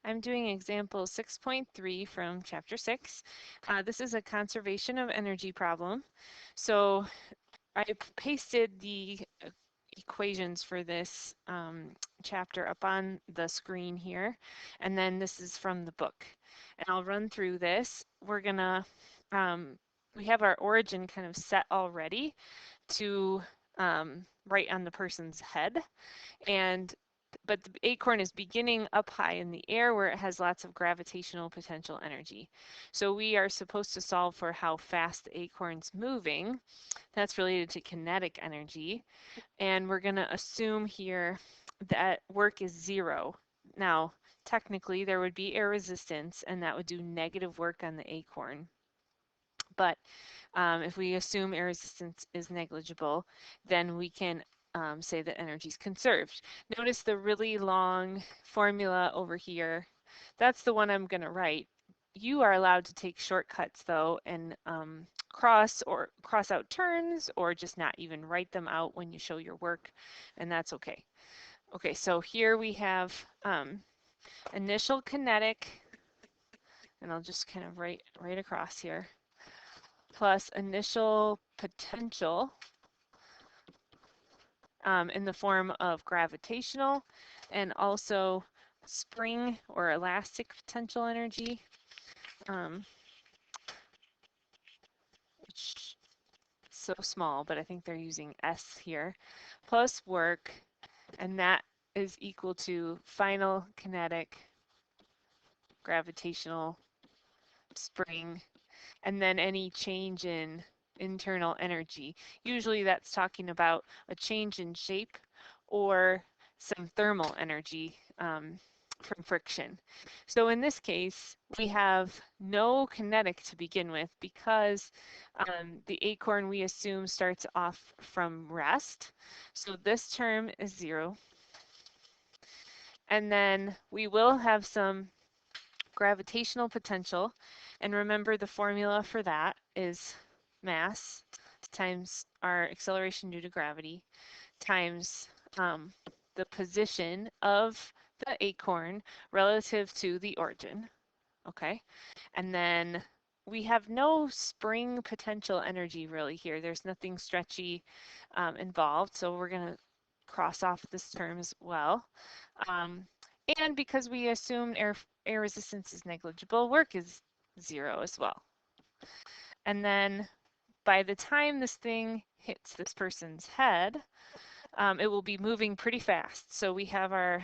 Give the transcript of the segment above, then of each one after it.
I'm doing example 6.3 from chapter 6. This is a conservation of energy problem. So I pasted the equations for this chapter up on the screen here, and then this is from the book. And I'll run through this. We have our origin kind of set already to right on the person's head, but the acorn is beginning up high in the air where it has lots of gravitational potential energy. So we are supposed to solve for how fast the acorn's moving. That's related to kinetic energy. And we're going to assume here that work is 0. Now, technically, there would be air resistance, and that would do negative work on the acorn. But if we assume air resistance is negligible, then we can say that energy is conserved. Notice the really long formula over here. That's the one I'm going to write. You are allowed to take shortcuts though and cross out terms or just not even write them out when you show your work, and that's okay. Okay, so here we have initial kinetic, and I'll just kind of write right across here, plus initial potential in the form of gravitational and also spring or elastic potential energy, which is so small, but I think they're using S here, plus work, and that is equal to final kinetic, gravitational, spring, and then any change in internal energy. Usually that's talking about a change in shape or some thermal energy from friction. So in this case, we have no kinetic to begin with because the acorn we assume starts off from rest. So this term is 0. And then we will have some gravitational potential. And remember the formula for that is mass times our acceleration due to gravity times the position of the acorn relative to the origin. Okay, and then we have no spring potential energy really here. There's nothing stretchy involved, so we're going to cross off this term as well. And because we assume air resistance is negligible, work is 0 as well. And then by the time this thing hits this person's head, it will be moving pretty fast. So we have our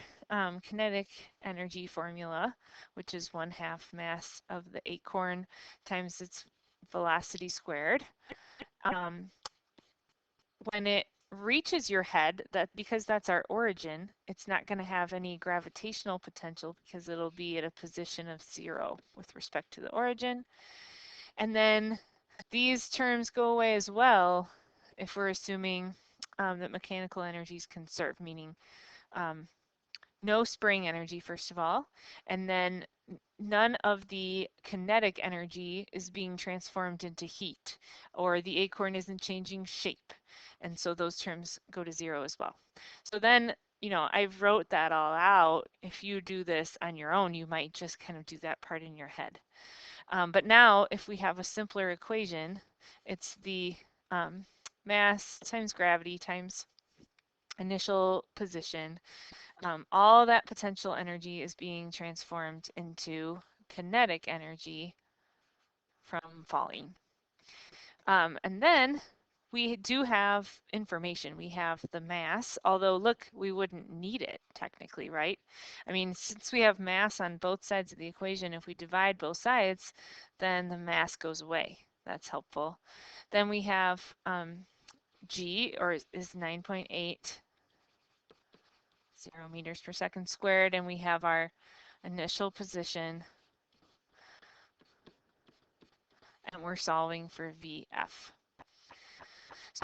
kinetic energy formula, which is 1/2 mass of the acorn times its velocity squared. When it reaches your head, because that's our origin, it's not going to have any gravitational potential because it'll be at a position of 0 with respect to the origin. And then these terms go away as well if we're assuming that mechanical energy is conserved, meaning no spring energy, first of all, and then none of the kinetic energy is being transformed into heat, or the acorn isn't changing shape. And so those terms go to 0 as well. So then, I wrote that all out. If you do this on your own, you might just kind of do that part in your head. But now, if we have a simpler equation, it's the mass times gravity times initial position. All that potential energy is being transformed into kinetic energy from falling. And then we do have information. We have the mass, although look, we wouldn't need it technically, right? I mean, since we have mass on both sides of the equation, if we divide both sides, then the mass goes away. That's helpful. Then we have G, or is 9.8 meters per second squared, and we have our initial position, and we're solving for VF.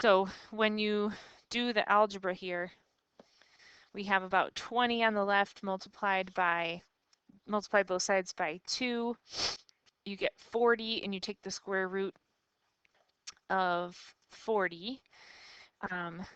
So when you do the algebra here, we have about 20 on the left multiply both sides by 2. You get 40, and you take the square root of 40. And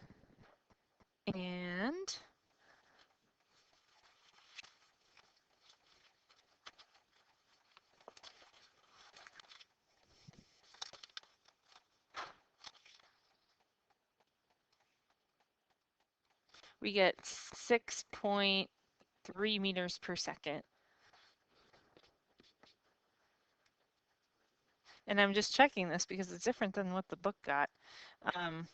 we get 6.3 meters per second. And I'm just checking this because it's different than what the book got. I'm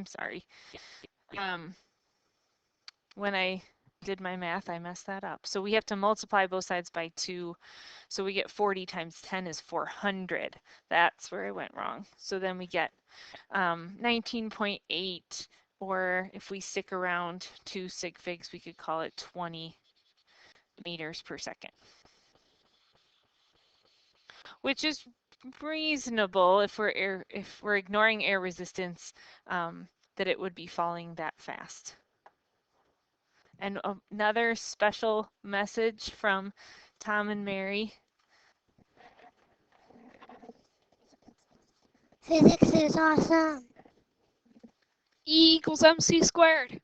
sorry. When I did my math, I messed that up. So we have to multiply both sides by 2. So we get 40 times 10 is 400. That's where I went wrong. So then we get 19.8, or if we stick around 2 sig figs, we could call it 20 meters per second, which is reasonable if we're ignoring air resistance, that it would be falling that fast. And another special message from Tom and Mary. Physics is awesome. E equals mc squared.